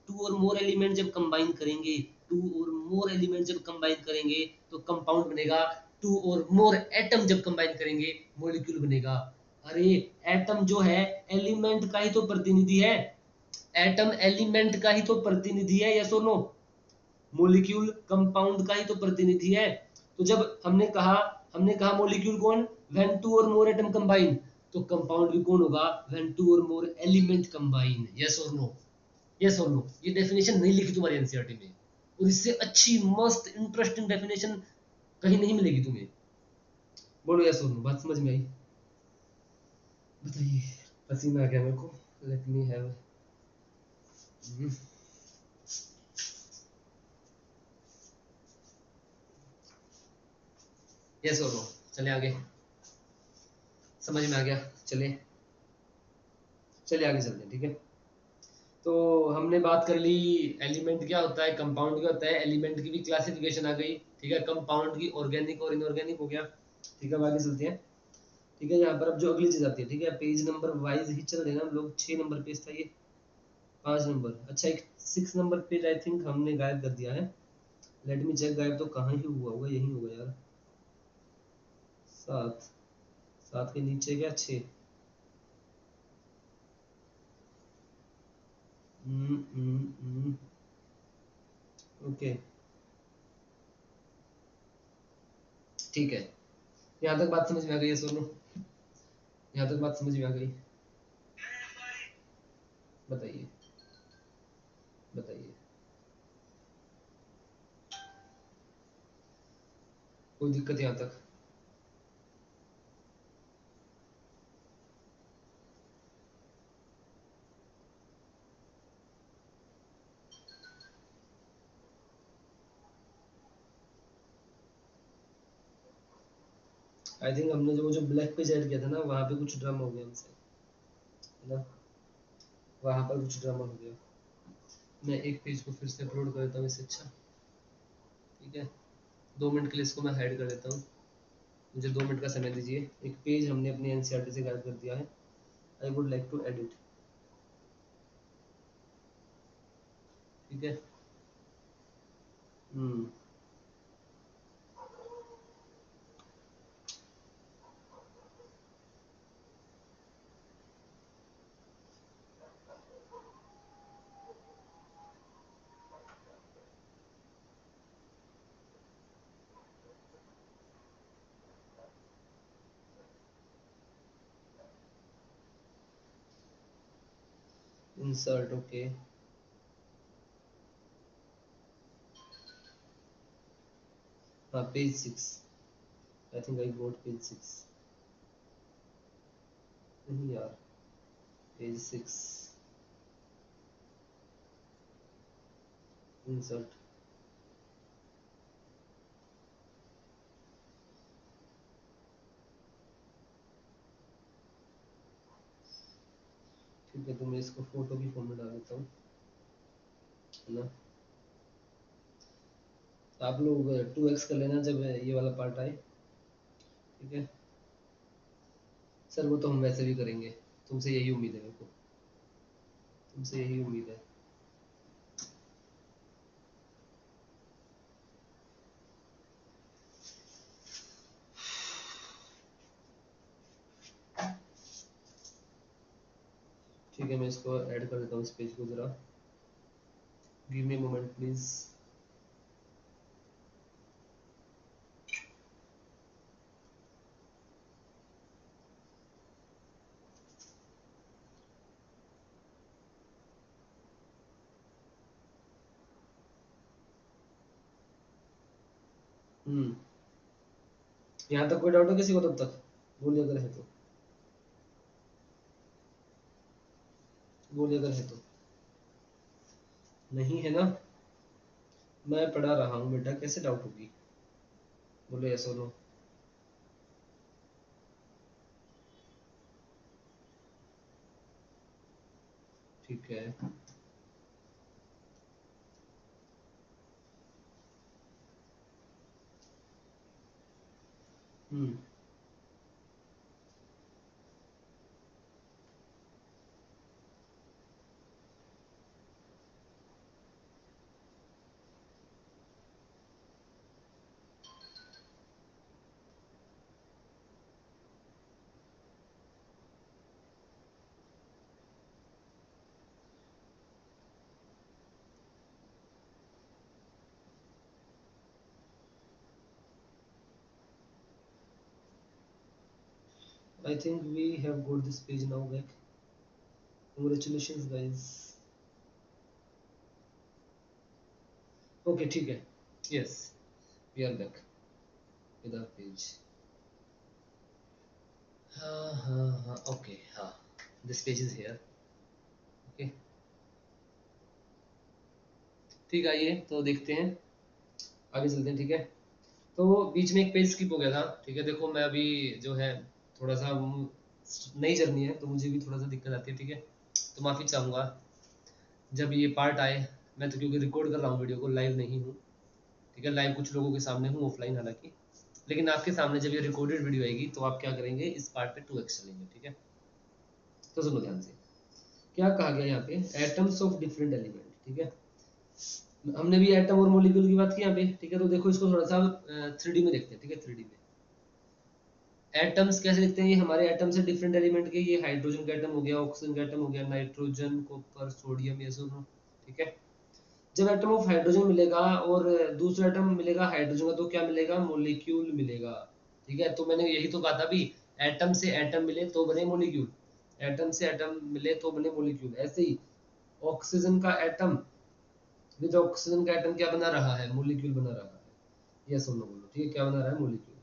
टू और मोर एलिमेंट जब कंबाइन करेंगे, टू और मोर एलिमेंट जब कंबाइन करेंगे तो कंपाउंड बनेगा। टू और मोर एटम जब कंबाइन करेंगे मॉलिक्यूल बनेगा। अरे एटम जो है एलिमेंट का ही तो प्रतिनिधि है, एटम एलिमेंट का ही तो प्रतिनिधि है, यस और नो। मॉलिक्यूल कंपाउंड का ही तो प्रतिनिधि है। तो जब हमने कहा मॉलिक्यूल कौन, when to or more atom combine, तो कंपाउंड भी कौन होगा, when to or more element combine, yes और नो, यस और नो। ये डेफिनेशन नहीं लिखी तुम्हारी एनसीईआरटी में, और इससे अच्छी मस्त इंटरेस्टिंग डेफिनेशन कहीं नहीं मिलेगी तुम्हें। बोलो यस और नो, बात समझ में आई? बताइए। पसीना आ गया मेरे को, लेट मी हैव। यस और नो, चले आगे, समझ में आ गया, चले चले आगे चलते हैं, ठीक है। तो हमने बात कर ली एलिमेंट क्या होता है, कंपाउंड क्या होता है, एलिमेंट की भी क्लासिफिकेशन आ गई, ठीक है। कंपाउंड की ऑर्गेनिक और इनऑर्गेनिक हो गया, ठीक है। अब आगे चलते हैं, ठीक है। यहाँ पर अब जो अगली चीज आती है, ठीक है, पेज नंबर वाइज ही चल रहे हैं हम लोग। 6 नंबर पेज था ये, 5 नंबर, अच्छा एक 6 नंबर पेज आई थिंक हमने गायब कर दिया है। लेट मी चेक, गायब तो कहाँ ही हुआ होगा, यही होगा यार। 7, 7 के नीचे क्या 6, ओके, ठीक है। यहाँ तक बात समझ में आ गई है सोनू? यहाँ तक बात समझ में आ गई? बताइए बताइए, कोई दिक्कत यहाँ तक? आई थिंक हमने जो ब्लैक पेज ऐड किया था ना, वहाँ पे कुछ ड्रामा हो गया हमसे, है ना, वहाँ पर कुछ ड्रामा हो गया। मैं एक पेज को फिर से अपलोड कर देता हूँ, इससे अच्छा, ठीक है। 2 मिनट के लिए इसको मैं हाइड कर देता हूँ, मुझे 2 मिनट का समय दीजिए। एक पेज हमने अपनी एनसीईआरटी से गायब कर दिया है, I would like to edit, ठीक है। इंसर्ट, ओके, हाँ page 6, I think I got page 6, नहीं यार, पेज 6, इंसर्ट, ठीक है। तो मैं इसको फोटो की फॉर्म में डाल देता हूँ, है ना। आप लोग 2x कर लेना जब ये वाला पार्ट आए, ठीक है। सर वो तो हम वैसे भी करेंगे, तुमसे यही उम्मीद है मेरे को, तुमसे यही उम्मीद है। ठीक है, मैं इसको ऐड कर देता हूँ इस पेज को, जरा गिव मी मोमेंट प्लीज। यहाँ तक कोई डाउट है किसी को तब तक? बोलिए अगर है तो, बोलिए अगर है तो। नहीं है ना? मैं पढ़ा रहा हूँ बेटा, कैसे डाउट होगी? बोलो यस और नो। ठीक है, हम्म। I think we have got this page now back. Congratulations guys. Okay, ठीक है. Yes, we are back with our page. हाँ, okay, हाँ. This page is here. Okay. ठीक है, आइए तो देखते हैं, आगे चलते हैं. ठीक है, तो बीच में एक पेज स्किप हो गया था. ठीक है, देखो मैं अभी जो है थोड़ा सा नई जर्नी है तो मुझे भी थोड़ा सा दिक्कत आती है. ठीक है, तो माफ़ी चाहूँगा जब ये पार्ट आए. मैं तो क्योंकि रिकॉर्ड कर रहा हूँ वीडियो को, लाइव नहीं हूँ. ठीक है, लाइव कुछ लोगों के सामने हूँ ऑफलाइन हालांकि, लेकिन आपके सामने जब ये रिकॉर्डेड वीडियो आएगी तो आप क्या करेंगे, इस पार्ट पे 2x चलेंगे. ठीक है, तो सुनो ध्यान से. क्या कहा गया यहाँ पे, एटम्स ऑफ डिफरेंट एलिमेंट. ठीक है, हमने भी एटम और मॉलिक्यूल की बात की यहाँ पे. ठीक है, तो देखो इसको थोड़ा सा 3D में देखते हैं. ठीक है, 3D में एटम्स कैसे लिखते हैं. ये हमारे एटम्स है डिफरेंट एलिमेंट के. ये हाइड्रोजन का एटम हो गया, ऑक्सीजन का एटम हो गया, नाइट्रोजन, कॉपर, सोडियम, ये सब. ठीक है, जब एटम ऑफ हाइड्रोजन मिलेगा और दूसरा एटम मिलेगा हाइड्रोजन का, तो क्या मिलेगा, मॉलिक्यूल मिलेगा. ठीक है, तो मैंने यही तो कहा था भी, एटम से एटम मिले तो बने मॉलिक्यूल, एटम से एटम मिले तो बने मॉलिक्यूल. ऐसे ही ऑक्सीजन का एटम विद ऑक्सीजन का एटम क्या बना रहा है, मॉलिक्यूल बना रहा है. ये सुनो बोलो. ठीक है, क्या बना रहा है, मॉलिक्यूल.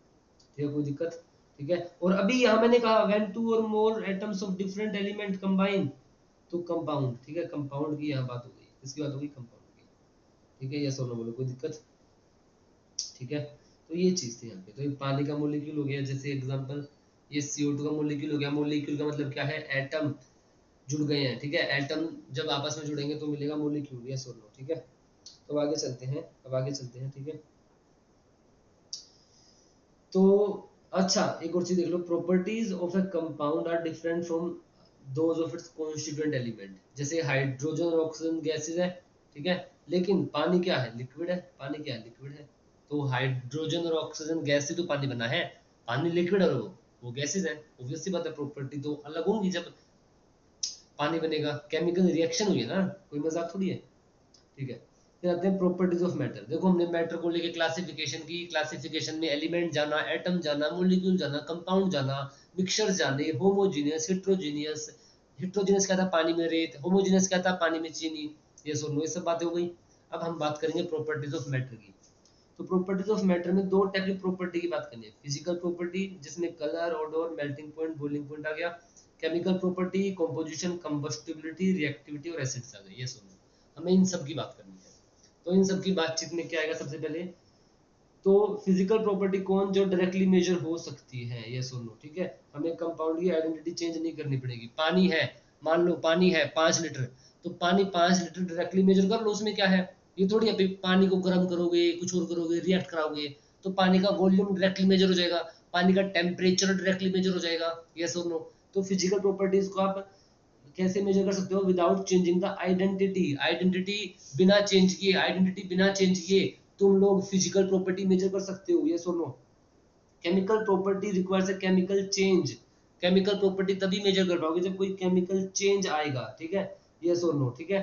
ठीक है, कोई दिक्कत. ठीक है, और अभी यहाँ मैंने कहा when to or more atoms of different element combine, तो कंपाउंड. ठीक है, कंपाउंड की यहाँ बात हो गई, इसकी बात हो गई कंपाउंड की. ठीक है, ये सुनो बोलो, कोई दिक्कत. ठीक है, तो ये चीज थी यहाँ पे. तो ये पानी का मॉलिक्यूल हो गया, जैसे एग्जांपल ये CO2 का मॉलिक्यूल हो गया. मॉलिक्यूल का मतलब क्या है, एटम जुड़ गए हैं. ठीक है, एटम जब आपस में जुड़ेंगे तो मिलेगा मॉलिक्यूल. यस और नो. ठीक है, तो आगे चलते हैं, अब आगे चलते हैं. ठीक है, तो अच्छा एक और चीज देख लो, properties of a compound are different from those of its constituent element. जैसे हाइड्रोजन और ऑक्सीजन गैसेज है. ठीक है, लेकिन पानी क्या है, लिक्विड है. पानी क्या है, लिक्विड है. तो हाइड्रोजन और ऑक्सीजन गैस से तो पानी बना है, पानी लिक्विड है, और वो गैसेज है. ऑब्वियस सी बात है, प्रॉपर्टी तो अलग होंगी जब पानी बनेगा. केमिकल रिएक्शन हुई है ना, कोई मजाक थोड़ी है. ठीक है, फिर आते हैं प्रॉपर्टीज ऑफ मैटर. देखो हमने मैटर को लेके क्लासिफिकेशन की. क्लासिफिकेशन में एलिमेंट जाना, एटम जाना, मॉलिक्यूल जाना, कंपाउंड जाना, मिक्सचर जाने, होमोजीनियस, हिट्रोजीनियस. हिट्रोजीनियस क्या था, पानी में रेत. होमोजीनियस क्या था, पानी में चीनी. ये सुनो, ये सब बातें हो गई. अब हम बात करेंगे प्रॉपर्टीज ऑफ मैटर की. तो प्रॉपर्टीज ऑफ मैटर में दो टाइप की प्रॉपर्टी की बात करनी है. फिजिकल प्रॉपर्टी जिसमें colour, odour, melting point, boiling point आ गया. Chemical property, composition, combustibility, reactivity और एसिड्स आ गए. ये सुनो, हमें इन सब की बात करनी है. तो इन सब की बातचीत में क्या आएगा सबसे पहले, तो फिजिकल प्रॉपर्टी कौन जो डायरेक्टली मेजर हो सकती है. ये सुनो, ठीक है, हमें कंपाउंड की आइडेंटिटी चेंज नहीं करनी पड़ेगी. पानी है, मान लो पानी है 5 लीटर, तो पानी 5 लीटर डायरेक्टली मेजर कर लो. उसमें क्या है, ये थोड़ी अभी पानी को गर्म करोगे, कुछ और करोगे, रिएक्ट कराओगे, तो पानी का वॉल्यूम डायरेक्टली मेजर हो जाएगा, पानी का टेम्परेचर डायरेक्टली मेजर हो जाएगा. ये सुनो, तो फिजिकल प्रॉपर्टीज को आप कैसे मेजर कर सकते हो, without changing the identity. Identity बिना चेंज किए, आइडेंटिटी बिना चेंज किए तुम लोग फिजिकल प्रॉपर्टी मेजर कर सकते हो. ये सुनो, chemical property requires a chemical change. Chemical property तभी मेजर कर पाओगे जब कोई केमिकल चेंज आएगा. ठीक है, ये सुनो. ठीक है,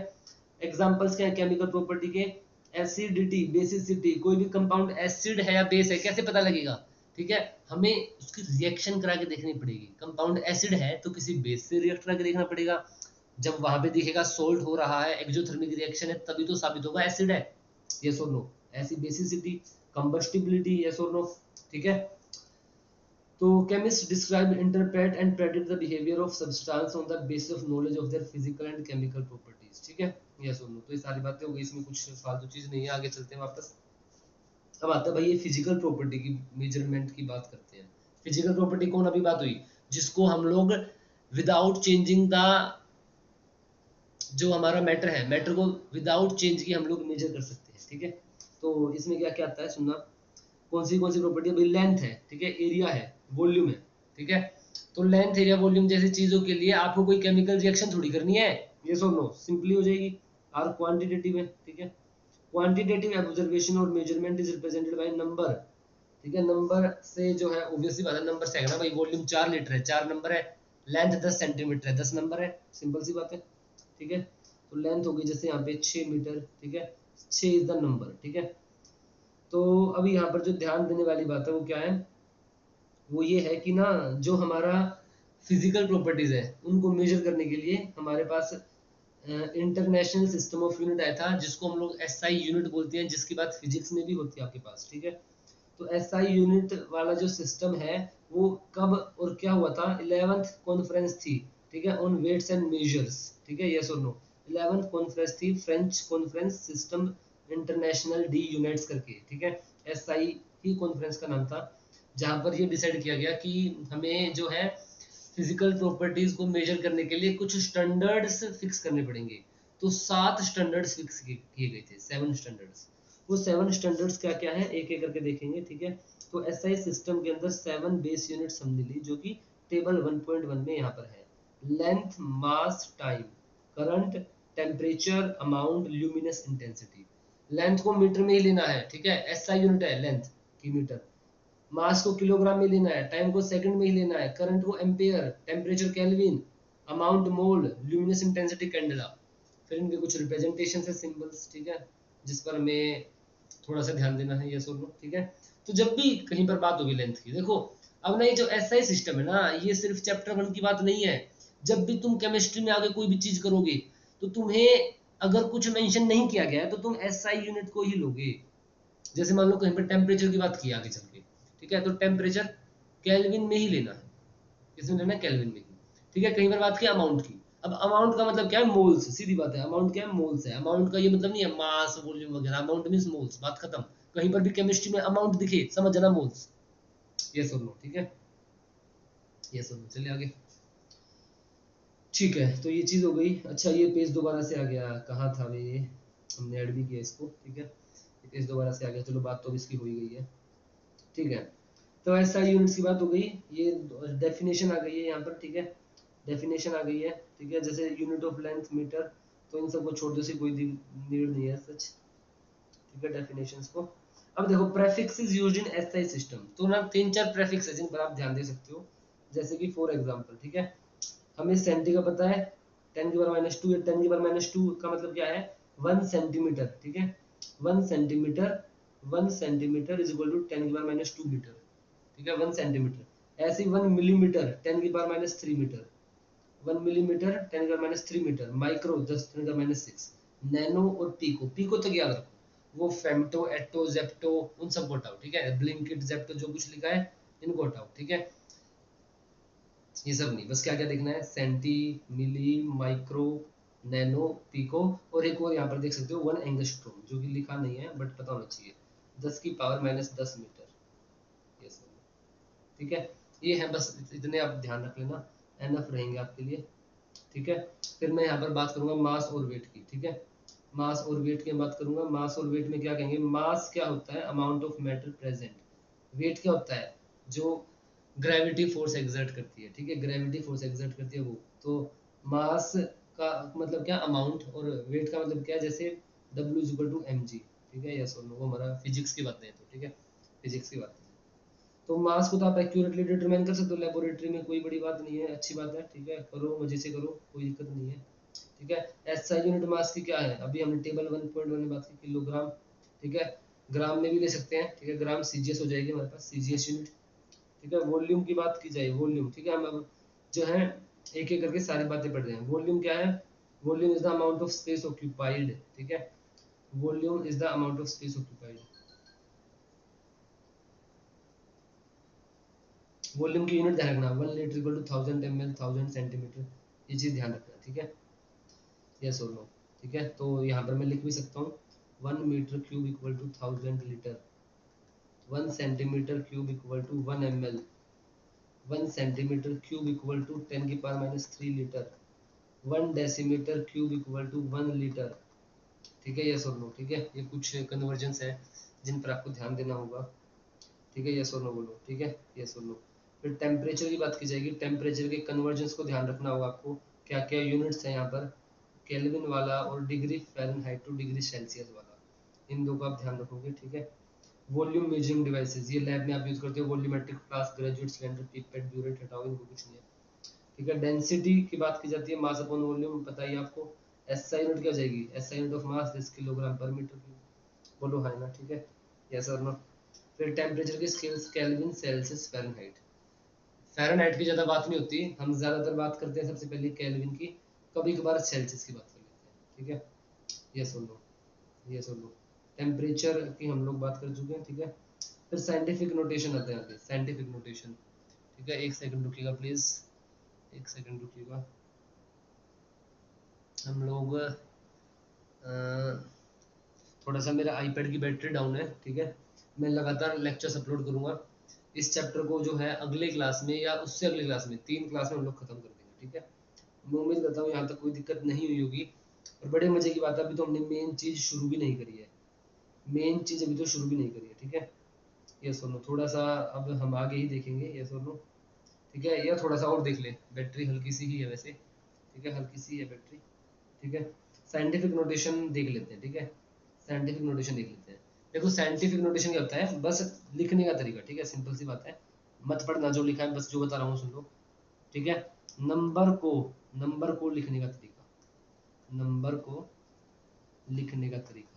एग्जांपल्स क्या है केमिकल प्रॉपर्टी के, एसिडिटी, बेसिसिटी. कोई भी कंपाउंड एसिड है या बेस है कैसे पता लगेगा. ठीक है, हमें उसकी रिएक्शन करा के देखनी पड़ेगी. कंपाउंड एसिड है तो किसी बेस से रिएक्ट करा के देखना पड़ेगा. जब वहां पे दिखेगा सोल्ट हो रहा है, एक्सोथर्मिक रिएक्शन है, तभी तो साबित होगा एसिड है. यस और नो. ऐसी बेसिसिटी, कंबस्टिबिलिटी. यस और नो. ठीक है, तो chemists describe, interpret and predict the behavior of substance on the basis of knowledge of their physical and chemical properties. ठीक है, ये सुन लो. तो ये सारी बातें हो गई, इसमें कुछ फालतू चीज नहीं है. आगे चलते हैं वापस. अब आता है भाई ये फिजिकल प्रॉपर्टी की मेजरमेंट की बात करते हैं. फिजिकल प्रॉपर्टी कौन अभी बात हुई, जिसको हम लोग विदाउट चेंजिंग द, जो हमारा मैटर है, मैटर को विदाउट चेंज की हम लोग मेजर कर सकते हैं. ठीक है, तो इसमें क्या क्या आता है सुनना. कौन सी प्रॉपर्टी है भाई? लेंथ है, ठीक है, एरिया है, वॉल्यूम है, ठीक है। तो लेंथ, एरिया, वॉल्यूम जैसी चीजों के लिए आपको कोई केमिकल रिएक्शन थोड़ी करनी है, ये सो नो, सिंपली हो जाएगी। और क्वांटिटेटिव है, ठीक है। क्वांटिटेटिव ऑब्जर्वेशन और measurement is represented by number, ठीक है। नंबर से जो है ऑब्वियसली बात है, नंबर से है ना भाई, वॉल्यूम 4 लीटर है, 4 नंबर है, लेंथ 10 सेंटीमीटर है, 10 नंबर है, सिंपल सी बात है, ठीक है। तो लेंथ होगी जैसे यहाँ पे 6 मीटर, ठीक है, 6 इज द नंबर, ठीक है। तो अभी यहाँ पर जो ध्यान देने वाली बात है वो क्या है, वो ये है कि ना जो हमारा फिजिकल प्रॉपर्टीज है उनको मेजर करने के लिए हमारे पास इंटरनेशनल सिस्टम ऑफ यूनिट आया था, जिसको हम लोग एसआई यूनिट बोलते हैं, जिसकी बात फिजिक्स में भी होती है आपके पास, ठीक है। तो एसआई यूनिट वाला जो सिस्टम है वो कब और क्या हुआ था? 11th कॉन्फ्रेंस थी, ठीक है, ऑन वेट्स एंड मेजर्स, ठीक है, यस और नो। 11th कॉन्फ्रेंस थी, French conference system international D units करके, ठीक है, एसआई ही कॉन्फ्रेंस का नाम था, जहां पर ये डिसाइड किया गया कि हमें जो है फिजिकल प्रॉपर्टीज को मेजर करने के लिए कुछ स्टैंडर्ड्स फिक्स करने पड़ेंगे। तो 7 स्टैंडर्ड्स फिक्स किए गए थे, 7 स्टैंडर्ड्स। वो 7 स्टैंडर्ड्स क्या क्या है एक एक करके देखेंगे, ठीक है। तो एसआई सिस्टम के अंदर 7 बेस यूनिट समझ ली, जो कि टेबल 1.1 में यहाँ पर है। Length, mass, time, current, temperature, amount, luminous intensity. Length को मीटर में ही लेना है, ठीक है, एसआई यूनिट है लेंथ की मीटर। मास को किलोग्राम में लेना है, टाइम को सेकंड में ही लेना है, करंट को एम्पेयर, टेम्परेचर केल्विन, अमाउंट मोल, ल्यूमिनस इंटेंसिटी कैंडेला। फिर इनके कुछ रिप्रेजेंटेशन है, सिंबल्स, ठीक है, जिस पर हमें थोड़ा सा ध्यान देना है, ये सुन लो, ठीक है। तो जब भी कहीं पर बात होगी लेंथ की, देखो अब ना ये जो एसआई सिस्टम है ना, ये सिर्फ चैप्टर 1 की बात नहीं है। जब भी तुम केमिस्ट्री में आगे कोई भी चीज करोगे तो तुम्हें अगर कुछ मेंशन नहीं किया गया है तो तुम एसआई यूनिट को ही लोगे। जैसे मान लो कहीं पर टेम्परेचर की बात की आगे चल के, ठीक है, तो टेम्परेचर केल्विन में ही लेना है, किसमें लेना है? केल्विन में ही, ठीक है। कहीं पर बात की अमाउंट की, अब अमाउंट का मतलब क्या है? मोल्स, सीधी बात है, अमाउंट क्या है? मोल्स है। अमाउंट का ये मतलब नहीं है मास, वॉल्यूम वगैरह, अमाउंट मींस मोल्स, बात खत्म। कहीं पर भी केमिस्ट्री में अमाउंट दिखे समझ जाना मोल्स, ये सुन लो, ठीक है, ये सुन लो, चलिए आगे, ठीक है। तो ये चीज हो गई। अच्छा ये पेज दोबारा से आ गया, कहाँ था ये, हमने ऐड भी किया इसको, ठीक है, ये पेज दोबारा से आ गया, चलो बात तो अब इसकी हो ही गई है, ठीक है। तो ऐसा यूनिट्स की बात हो गई, ये डेफिनेशन आ गई है यहाँ पर, ठीक है, डेफिनेशन आ गई है, ठीक है, जैसे यूनिट ऑफ लेंथ मीटर, तो इन सबको छोड़ दो, सी कोई नीड नहीं है सच, ठीक है, डेफिनेशंस को। अब देखो prefixes used in SI system, तो ना 3-4 प्रेफिक्स है जिन पर आप ध्यान दे सकते हो, जैसे कि फॉर एग्जांपल, ठीक है, हमें सेंटी का पता है 10⁻², 10⁻² का मतलब क्या है? 1 सेंटीमीटर, ठीक है, 1 centimetre, 1 centimetre is equal to 10⁻² metre, ठीक है, 1 सेंटीमीटर। ऐसे ही 1 millimetre 10⁻³ metre, 1 millimetre 10⁻³ metre, micro 10⁻⁶, nano और पीको, पीको तक याद रखो, वो फेम्टो, एटो, जेप्टो, उन सबको हटाओ, ठीक है, ब्लिंकिट, जेप्टो जो कुछ लिखा है इनको हटाओ, ठीक है, ये सब नहीं, बस क्या क्या देखना है, सेंटी, मिली, माइक्रो, नैनो, पिको, और एक और यहाँ पर देख सकते हो 1 एंगस्ट्रोम, जो कि लिखा नहीं है बट पता होना चाहिए, 10⁻⁻10 मीटर, ये सब, ठीक है। ये है, बस इतने आप ध्यान रख लेना, एनफ रहेंगे आपके लिए, ठीक है। फिर मैं यहाँ पर बात करूंगा मास और वेट की, ठीक है, मास और वेट की बात करूंगा। मास और वेट में क्या कहेंगे? मास क्या होता है? Amount of matter present. Weight क्या होता है? जो ग्रेविटी फोर्स एग्जर्ट करती है, ठीक है, ग्रेविटी फोर्स एग्जर्ट करती है वो। तो मास का मतलब क्या? अमाउंट, और वेट का मतलब क्या है? जैसे W is equal to mg, ठीक है, यस और नो, वो हमारा फिजिक्स की बातें हैं, तो ठीक है, फिजिक्स की बातें हैं। तो मास को तो आप एक्यूरेटली डिटरमाइन कर सकते हो लेबोरेटरी में, कोई बड़ी बात नहीं है, अच्छी बात है, ठीक है, करो, मजे से करो, कोई दिक्कत नहीं है, ठीक है। एसआई यूनिट मास की क्या है? अभी हमने टेबल 1.1 में बात की, किलोग्राम, ठीक है, ग्राम में भी ले सकते हैं, ठीक है, ग्राम सीजीएस हो जाएगी हमारे पास, सीजीएस यूनिट, ठीक है। वॉल्यूम की बात की जाए, वॉल्यूम, ठीक है, हम अब जो है एक एक करके सारी बातें पढ़ रहे हैं। वॉल्यूम क्या है? Volume is the amount of space occupied, ठीक है, volume is the amount of space occupied. Volume की यूनिट ध्यान रखना, 1 litre equal to 1000 ml, 1000 centimetre, ये चीज ध्यान रखना, ठीक है, यस और नो, ठीक है। तो यहाँ पर मैं लिख भी सकता हूँ 1 metre cube equal to 1000 litre, 1 centimetre cube equal to 1 ml, 1 centimetre cube equal to 10⁻³ litre, 1 decimetre cube equal to 1 litre, ठीक है, यस और नो, ठीक है। ये कुछ कन्वर्जन्स है जिन पर आपको ध्यान देना होगा, ठीक है, यस और नो बोलो, ठीक है, यस और नो। फिर टेम्परेचर की बात की जाएगी, टेम्परेचर के कन्वर्जन्स को ध्यान रखना होगा आपको, क्या क्या यूनिट्स हैं यहाँ पर, केल्विन वाला और degree Fahrenheit two degree Celsius वाला, इन दो का आप ध्यान रखोगे, ठीक है। वॉल्यूम मेजरिंग डिवाइसेस, ये लैब में आप यूज करते हो, volumetric flask, graduate cylinder, pipette, burette, हटाओ, इनको कुछ नहीं है, ठीक है। डेंसिटी की बात की जाती है, मास अपॉन वॉल्यूम, पता ही आपको। एसआई यूनिट क्या हो जाएगी, SI unit of mass 10 kilogram पर मीटर क्यूब, बोलो है ना, ठीक है, यस और नो। फिर टेम्परेचर की scales, kelvin, Celsius, Fahrenheit. Fahrenheit की ज़्यादा बात नहीं होती, हम ज़्यादातर बात करते हैं सबसे पहले केल्विन की, कभी कभार सेल्सियस की बात कर लेते हैं, ठीक है, यस और नो, यस और नो। टेम्परेचर की हम लोग बात कर चुके हैं, ठीक है। फिर साइंटिफिक नोटेशन आता है यहाँ पे, साइंटिफिक नोटेशन, ठीक है, एक सेकंड रुकिएगा प्लीज़, एक सेकंड रुकिएगा। हम लोग थोड़ा सा मेरा आईपैड की बैटरी डाउन है, ठीक है, मैं लगातार लेक्चर्स अपलोड करूंगा। इस चैप्टर को जो है अगले क्लास में या उससे अगले क्लास में, 3 क्लास में हम लोग खत्म कर देंगे, ठीक है। मैं उम्मीद करता हूँ यहाँ तक कोई दिक्कत नहीं हुई होगी। और बड़े मजे की बात है, अभी तो हमने मेन चीज शुरू भी नहीं करी है, मेन चीज अभी तो शुरू भी नहीं करी है, ठीक है, ये सुनो थोड़ा सा, अब हम आगे ही देखेंगे, ये सुनो, ठीक है, या थोड़ा सा और देख ले, बैटरी हल्की सी ही है वैसे, ठीक है, हल्की सी है बैटरी, ठीक है। साइंटिफिक नोटेशन देख लेते हैं, ठीक है, साइंटिफिक नोटेशन देख लेते हैं। देखो साइंटिफिक नोटेशन क्या होता है, बस लिखने का तरीका, ठीक है, सिंपल सी बात है, मत पढ़ना जो लिखा है, बस जो बता रहा हूँ सुन लो, ठीक है। नंबर को, नंबर को लिखने का तरीका, नंबर को लिखने का तरीका,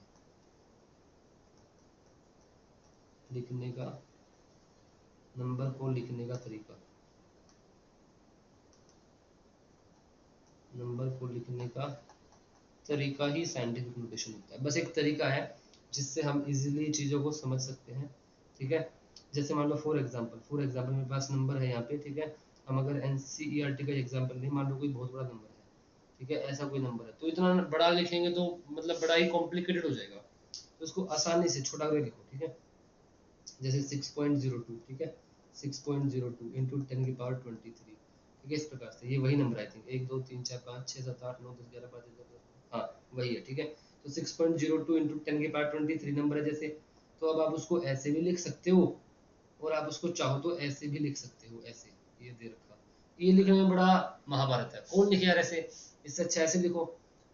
लिखने का, नंबर को लिखने का तरीका, नंबर को लिखने का तरीका ही साइंटिफिक नोटेशन होता है, बस एक तरीका है जिससे हम इजीली चीज़ों को समझ सकते हैं, ठीक है। जैसे मान लो फॉर एग्जांपल मेरे पास नंबर है यहाँ पे, ठीक है, हम अगर एनसीईआरटी का एग्जांपल लें, मान लो कोई बहुत बड़ा नंबर है, ठीक है, ऐसा कोई नंबर है, तो इतना बड़ा लिखेंगे तो मतलब बड़ा ही कॉम्प्लिकेटेड हो जाएगा, तो उसको आसानी से छोटा करके लिखो, ठीक है। जैसे 6.02, ठीक है, 6.02 इंटू 10 की पावर 23, ठीक है, इस प्रकार से, ये वही नंबर आई थिंक, 1 2 3 4 5 6 7 8 9 10 11 12 13 हाँ वही है, ठीक है। तो 6.02 इंटू 10 की पावर 23 नंबर है जैसे, तो अब आप उसको ऐसे भी लिख सकते हो, और आप उसको चाहो तो ऐसे भी लिख सकते हो, ऐसे, ये दे रखा, ये लिखने में बड़ा महाभारत है, कौन लिखे यार ऐसे, इससे अच्छा ऐसे लिखो।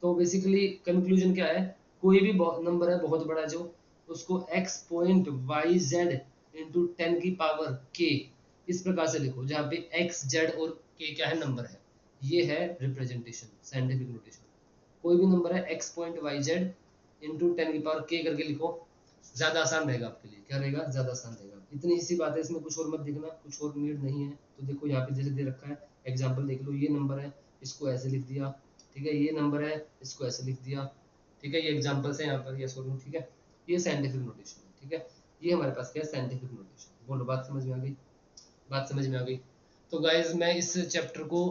तो बेसिकली कंक्लूजन क्या है, कोई भी नंबर है बहुत बड़ा जो, उसको x point Y Z into 10 की पावर k, इस प्रकार से लिखो, जहाँ पे x z और k क्या है, नंबर है, ये है रिप्रेजेंटेशन, साइंटिफिक नोटेशन। कोई भी नंबर है x point Y Z into 10 की पावर k करके लिखो, ज्यादा आसान रहेगा आपके लिए, क्या रहेगा, ज्यादा आसान रहेगा। इतनी सी बात है, इसमें कुछ और मत देखना, कुछ और नीड नहीं है। तो देखो यहाँ पे जैसे दे रखा है, एग्जाम्पल देख लो, ये नंबर है, इसको ऐसे लिख दिया, ठीक है, ये नंबर है, इसको ऐसे लिख दिया, ठीक है, ये एग्जाम्पल्स है यहाँ पर, ये सोल्व, ठीक है, ये साइंटिफिक नोटेशन है, ठीक है, ये हमारे पास क्या है, साइंटिफिक नोटेशन। बोलो बात समझ में आ गई, बात समझ में आ गई। तो गाइज मैं इस चैप्टर को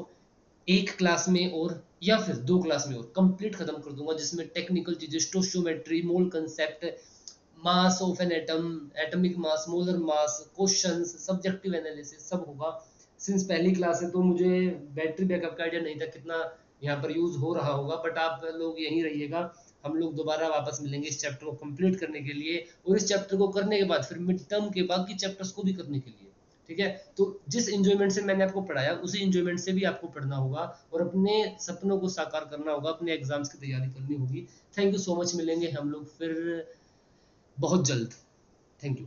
एक क्लास में और या फिर 2 क्लास में और कंप्लीट खत्म कर दूंगा, जिसमें टेक्निकल चीजें, stoichiometry, mole concept, mass of an atom, atomic mass, molar mass, questions, subjective analysis सब होगा। सिंस पहली क्लास है तो मुझे बैटरी बैकअप का आइडिया नहीं था कितना यहाँ पर यूज हो रहा होगा, बट आप लोग यहीं रहिएगा, हम लोग दोबारा वापस मिलेंगे इस चैप्टर को कंप्लीट करने के लिए, और इस चैप्टर को करने के बाद फिर मिड टर्म के बाकी चैप्टर्स को भी करने के लिए, ठीक है। तो जिस इंजॉयमेंट से मैंने आपको पढ़ाया उसी इंजॉयमेंट से भी आपको पढ़ना होगा, और अपने सपनों को साकार करना होगा, अपने एग्जाम्स की तैयारी करनी होगी। थैंक यू सो मच, मिलेंगे हम लोग फिर बहुत जल्द, थैंक यू।